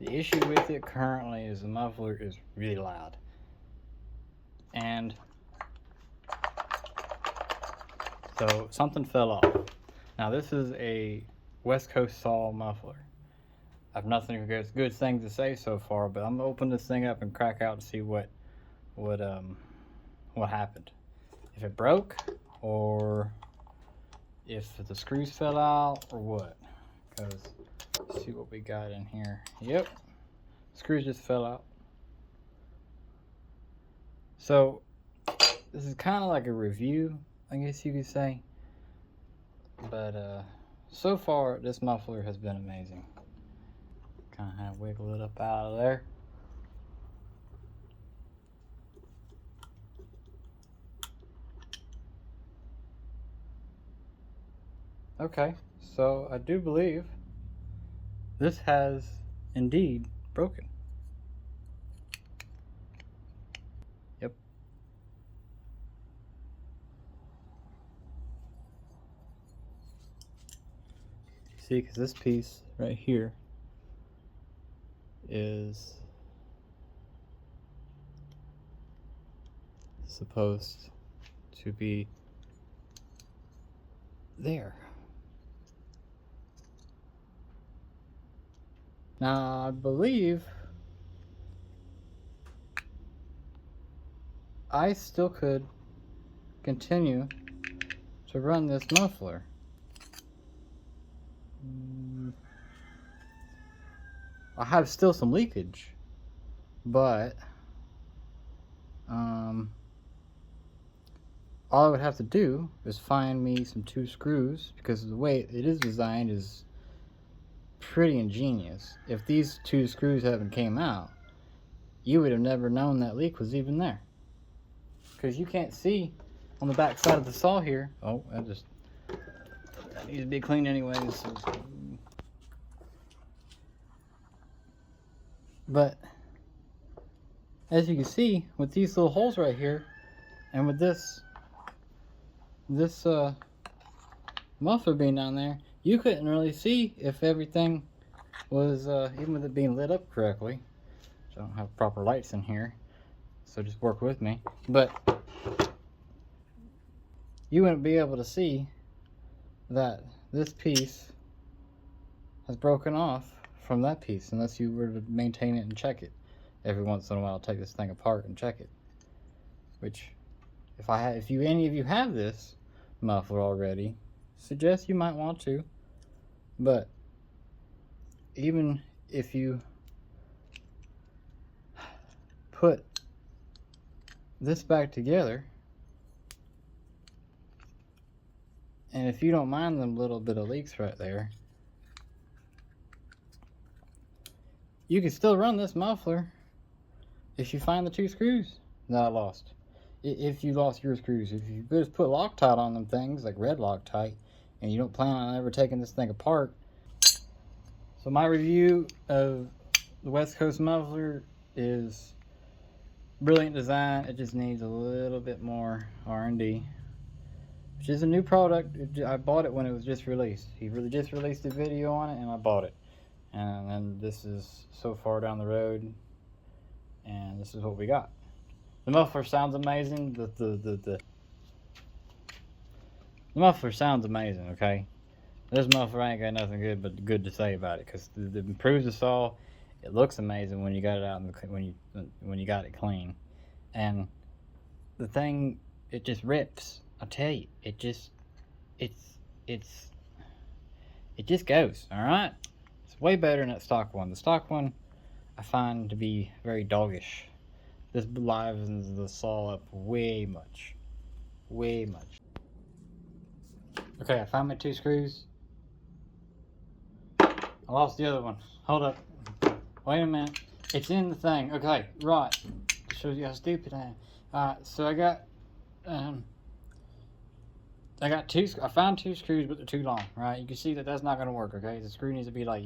The issue with it currently is the muffler is really loud. And so something fell off. Now this is a Westcoast Saw muffler. I've nothing good things to say so far, but I'm gonna open this thing up and crack out and see what happened. If it broke, or if the screws fell out, or what. Because let's see what we got in here. Yep, screws just fell out. So this is kind of like a review, I guess you could say. But so far this muffler has been amazing. Kind of have to wiggle it up out of there. Okay, so I do believe this has indeed broken. Yep. See, because this piece right here is supposed to be there. Now, I believe I still could continue to run this muffler. I have still some leakage, but all I would have to do is find me some 2 screws, because the way it is designed is pretty ingenious. If these 2 screws haven't came out, you would have never known that leak was even there, because you can't see on the back side of the saw here. Oh, that needs to be cleaned anyways. So. But as you can see, with these little holes right here, and with this muffler being down there, you couldn't really see if everything was, even with it being lit up correctly. So I don't have proper lights in here, so just work with me. But you wouldn't be able to see that this piece has broken off from that piece unless you were to maintain it and check it every once in a while. Take this thing apart and check it. Which, if any of you have this muffler already, suggest you might want to. But even if you put this back together, and if you don't mind them little bit of leaks right there, you can still run this muffler if you find the 2 screws that I lost. If you lost your screws, if you just put Loctite on them things, like red Loctite, and you don't plan on ever taking this thing apart. So my review of the Westcoast muffler is brilliant design. It just needs a little bit more R&D, which is a new product. I bought it when it was just released. He really just released a video on it, and I bought it. And then this is so far down the road, and this is what we got. The muffler sounds amazing. The muffler sounds amazing, okay? This muffler ain't got nothing good to say about it, because it improves the saw. It looks amazing when you got it out when you got it clean. And the thing, it just rips. I tell you, it just goes, all right? It's way better than that stock one. The stock one I find to be very doggish. This livens the saw up way much. Way much. Okay, I found my 2 screws. I lost the other one. Hold up. Wait a minute. It's in the thing. Okay, right. Shows you how stupid I am. Alright, so I got I found 2 screws, but they're too long, right? You can see that that's not going to work, okay? The screw needs to be like,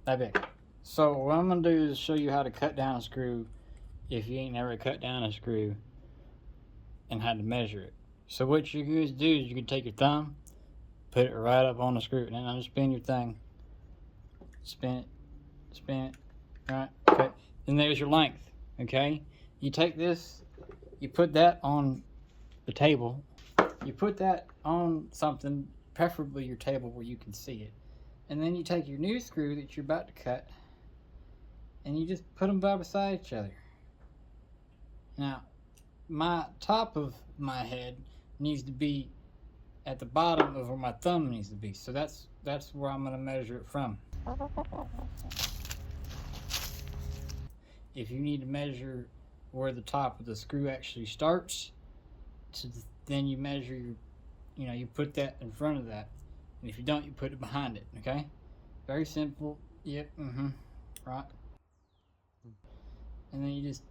that big. So what I'm going to do is show you how to cut down a screw if you ain't never cut down a screw and had to measure it. So what you guys do is you can take your thumb, put it right up on the screw, and then just spin your thing. Spin it, right? Okay, and there's your length, okay? You take this, you put that on the table, you put that on something, preferably your table where you can see it, and then you take your new screw that you're about to cut, and you just put them by beside each other. Now, my top of my head needs to be at the bottom of where my thumb needs to be, so that's where I'm going to measure it from. If you need to measure where the top of the screw actually starts, then you measure your, you put that in front of that, and if you don't, you put it behind it. Okay, very simple. Yep. Right. And then you just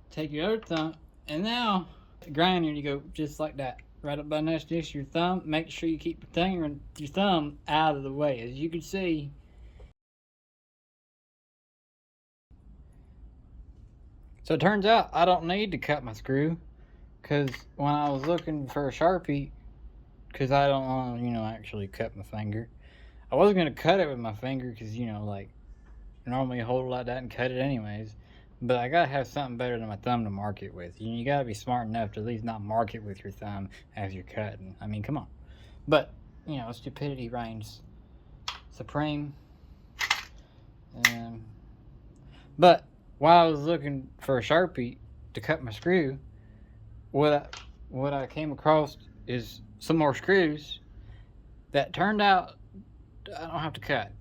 take your other thumb, and now the grinder, and you go just like that, right up by next to your thumb. Make sure you keep your finger and your thumb out of the way. As you can see, so it turns out I don't need to cut my screw, because when I was looking for a Sharpie, because I don't want to, actually cut my finger, I wasn't going to cut it with my finger because, like, normally hold it like that and cut it anyways. But I gotta have something better than my thumb to mark it with. You gotta be smart enough to at least not mark it with your thumb as you're cutting. I mean, come on. But, stupidity reigns supreme. But while I was looking for a Sharpie to cut my screw, what I came across is some more screws that turned out I don't have to cut.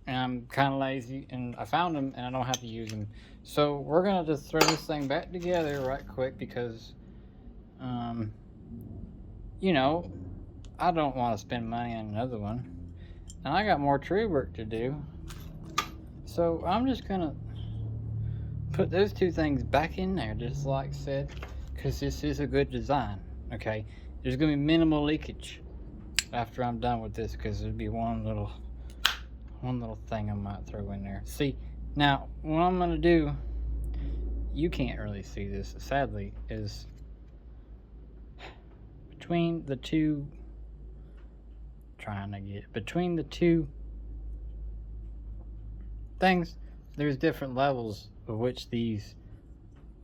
And I'm kind of lazy, and I found them, and I don't have to use them. So we're gonna just throw this thing back together right quick because, I don't want to spend money on another one, and I got more tree work to do. So I'm just gonna put those two things back in there, just like I said, because this is a good design. Okay, there's gonna be minimal leakage after I'm done with this, because there'd be one little thing I might throw in there. See, now what I'm gonna do, you can't really see this sadly, is between the two things, there's different levels of which these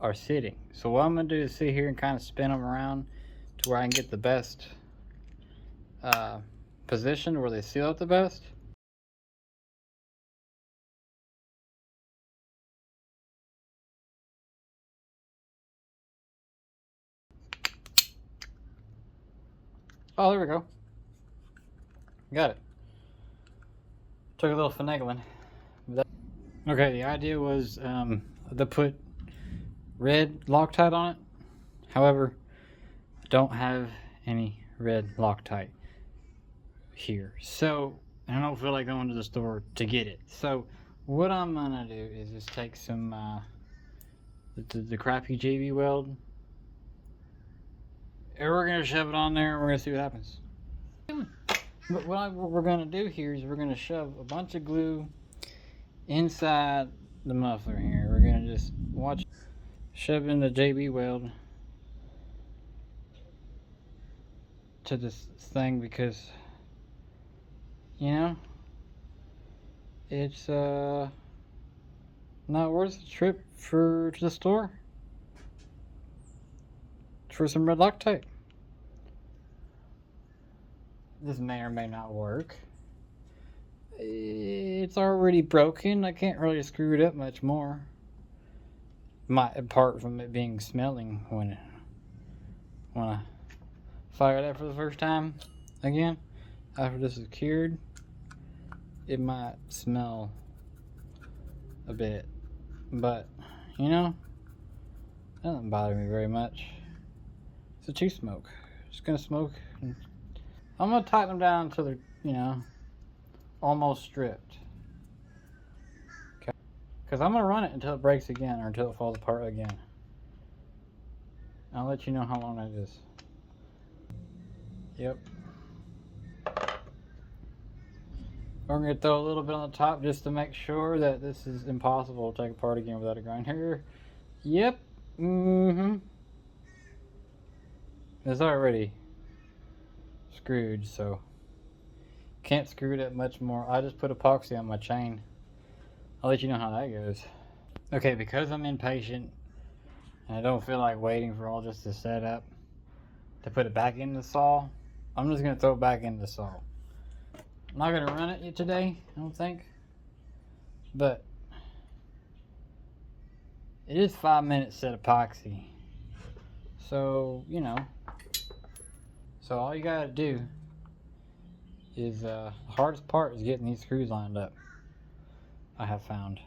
are sitting. So what I'm gonna do is sit here and kind of spin them around to where I can get the best position where they seal it the best. Oh, there we go. Got it. Took a little finagling. Okay, the idea was to put red Loctite on it. However, I don't have any red Loctite here. So, I don't feel like going to the store to get it. So, what I'm gonna do is just take some the crappy JB weld, and we're gonna shove it on there, and we're gonna see what happens. But what we're gonna do here is we're gonna shove a bunch of glue inside the muffler here. We're gonna just shove in the JB weld to this thing because it's not worth the trip to the store for some red Loctite. This may or may not work. It's already broken. I can't really screw it up much more. Apart from it being smelling when I fire that for the first time again after this is cured, it might smell a bit, but that doesn't bother me very much. It's a two smoke. Just gonna smoke. I'm gonna tighten them down until they're almost stripped. Okay, because I'm gonna run it until it breaks again or until it falls apart again. I'll let you know how long that is. Yep. We're going to throw a little bit on the top just to make sure that this is impossible to take apart again without a grinder. Yep. It's already screwed, so can't screw it up much more. I just put epoxy on my chain. I'll let you know how that goes. Okay, because I'm impatient and I don't feel like waiting for all this to set up to put it back in the saw, I'm just gonna throw it back in the saw. I'm not gonna run it today, I don't think, but it is 5 minutes set epoxy. So, you know, so all you gotta do is, the hardest part is getting these screws lined up, I have found.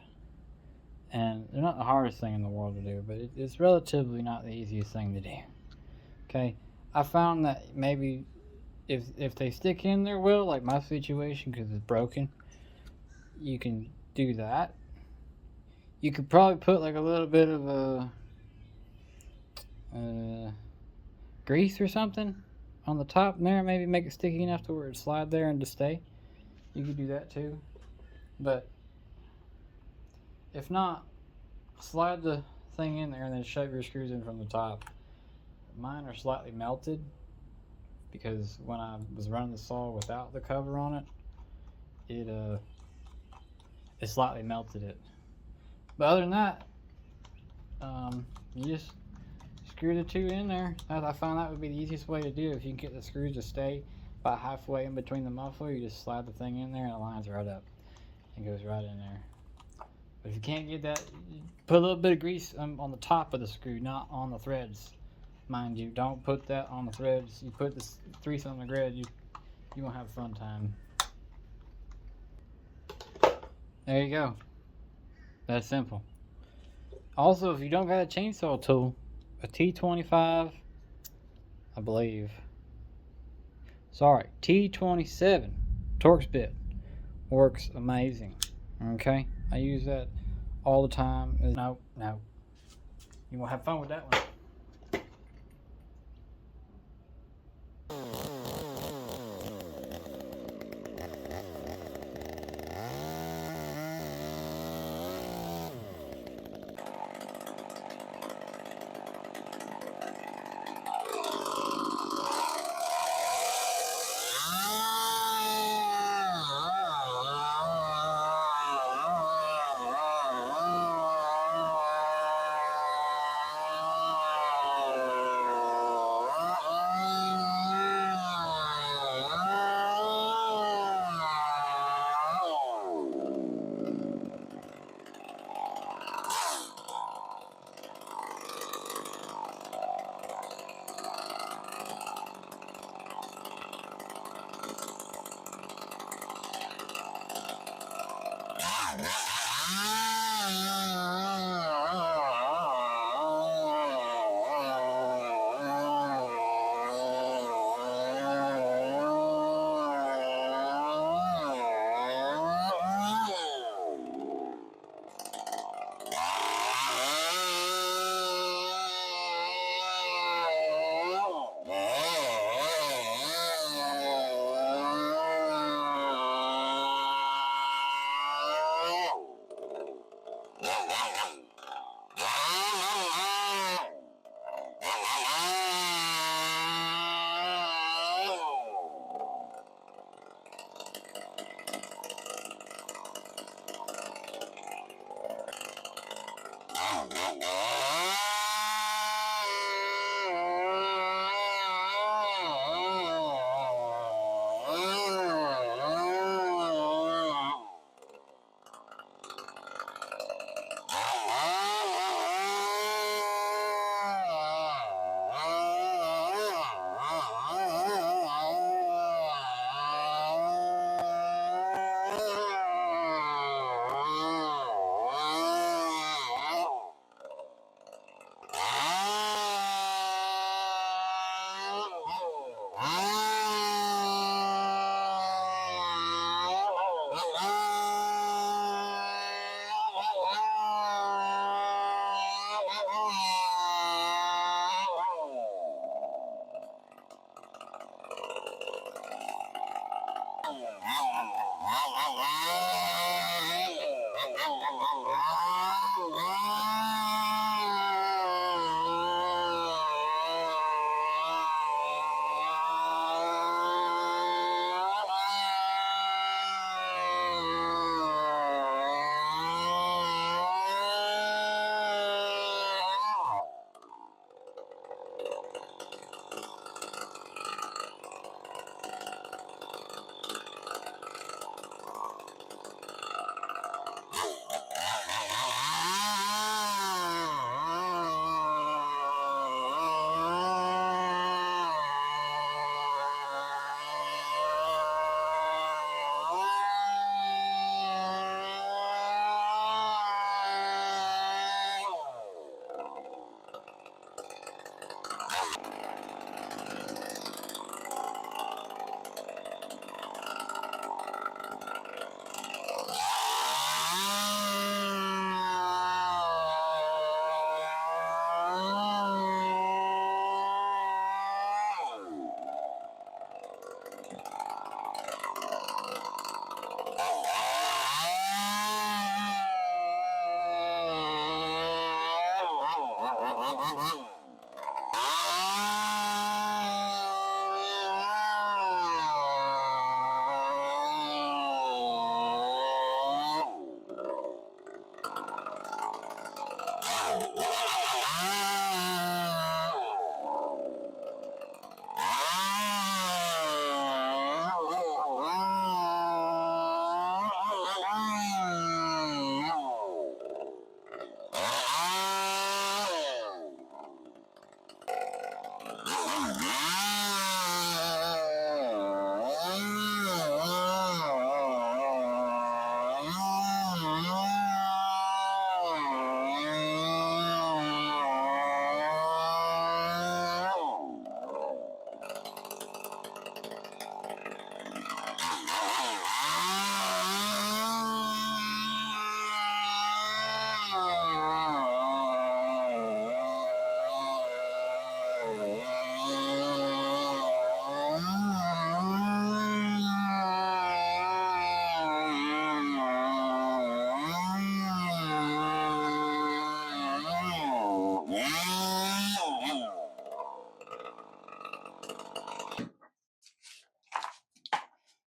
And they're not the hardest thing in the world to do, but it's relatively not the easiest thing to do. Okay, I found that maybe if they stick in there well, like my situation, because it's broken, you can do that. You could probably put like a little bit of grease or something on the top there, maybe make it sticky enough to where it slide there and to stay. You could do that too, but if not, slide the thing in there and then shove your screws in from the top. Mine are slightly melted because when I was running the saw without the cover on it, it slightly melted it. But other than that, you just screw the two in there. I found that would be the easiest way to do it. If you can get the screws to stay about halfway in between the muffler, you just slide the thing in there and it lines right up and goes right in there. But if you can't get that, put a little bit of grease on the top of the screw, not on the threads. Mind you, don't put that on the threads. You put this grease on the thread, you won't have a fun time. There you go. That's simple. Also, if you don't got a chainsaw tool, a T25, I believe. Sorry, T27 Torx bit works amazing. Okay, I use that all the time. No, you won't have fun with that one.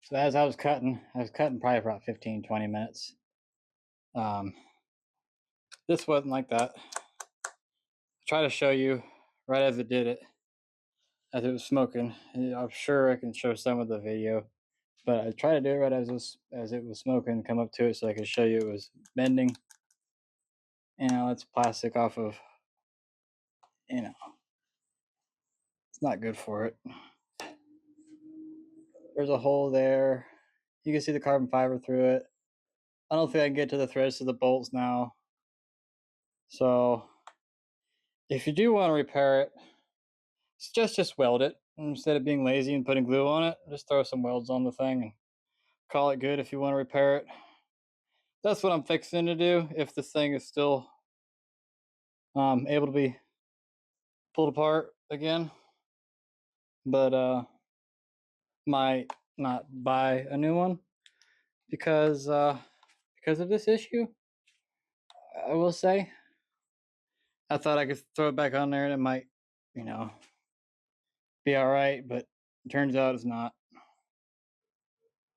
So as I was cutting probably for about 15-20 minutes. This wasn't like that. I try to show you right as it did it, as it was smoking. I'm sure I can show some of the video, but I try to do it right as it was smoking, come up to it so I could show you it was bending. It's plastic off of, it's not good for it. There's a hole there. You can see the carbon fiber through it. I don't think I can get to the threads of the bolts now. So if you do want to repair it, just weld it. Instead of being lazy and putting glue on it, just throw some welds on the thing and call it good if you want to repair it. That's what I'm fixing to do if this thing is still able to be pulled apart again. But might not buy a new one because of this issue. I will say I thought I could throw it back on there and it might, be all right, but it turns out it's not.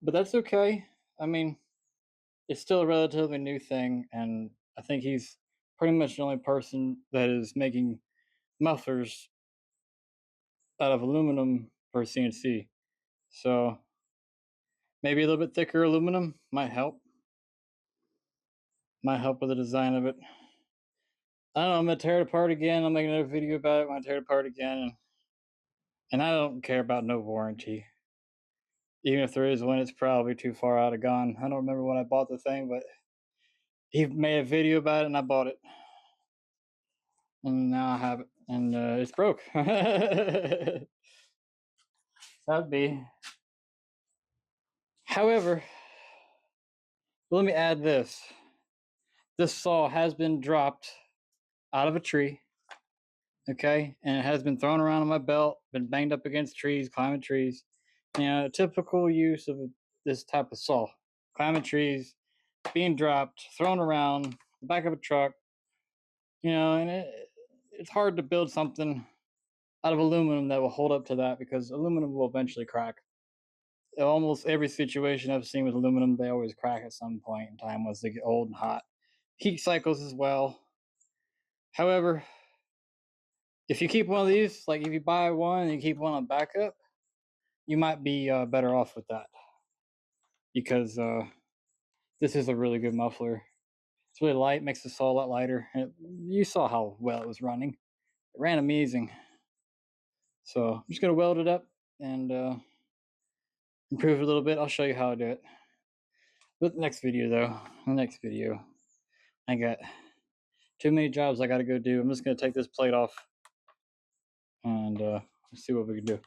But that's okay. I mean, it's still a relatively new thing, and I think he's pretty much the only person that is making mufflers out of aluminum for CNC. So maybe a little bit thicker aluminum might help. Might help with the design of it. I don't know, I'm gonna tear it apart again. I'll make another video about it when I tear it apart again. And I don't care about no warranty. Even if there is one, it's probably too far out of gone. I don't remember when I bought the thing, but he made a video about it and I bought it. And now I have it. And it's broke. That'd be. However, let me add this. This saw has been dropped out of a tree. Okay, and it has been thrown around on my belt, been banged up against trees, climbing trees. Typical use of this type of saw. Climbing trees, being dropped, thrown around, the back of a truck. And it's hard to build something out of aluminum that will hold up to that because aluminum will eventually crack. Almost every situation I've seen with aluminum, they always crack at some point in time once they get old and hot. Heat cycles as well. However, if you keep one of these, like if you buy one and you keep one on backup, you might be better off with that because this is a really good muffler. It's really light, makes the saw a lot lighter. You saw how well it was running. It ran amazing. So I'm just going to weld it up and improve it a little bit. I'll show you how I do it. But the next video, I got too many jobs I got to go do. I'm just going to take this plate off and see what we can do.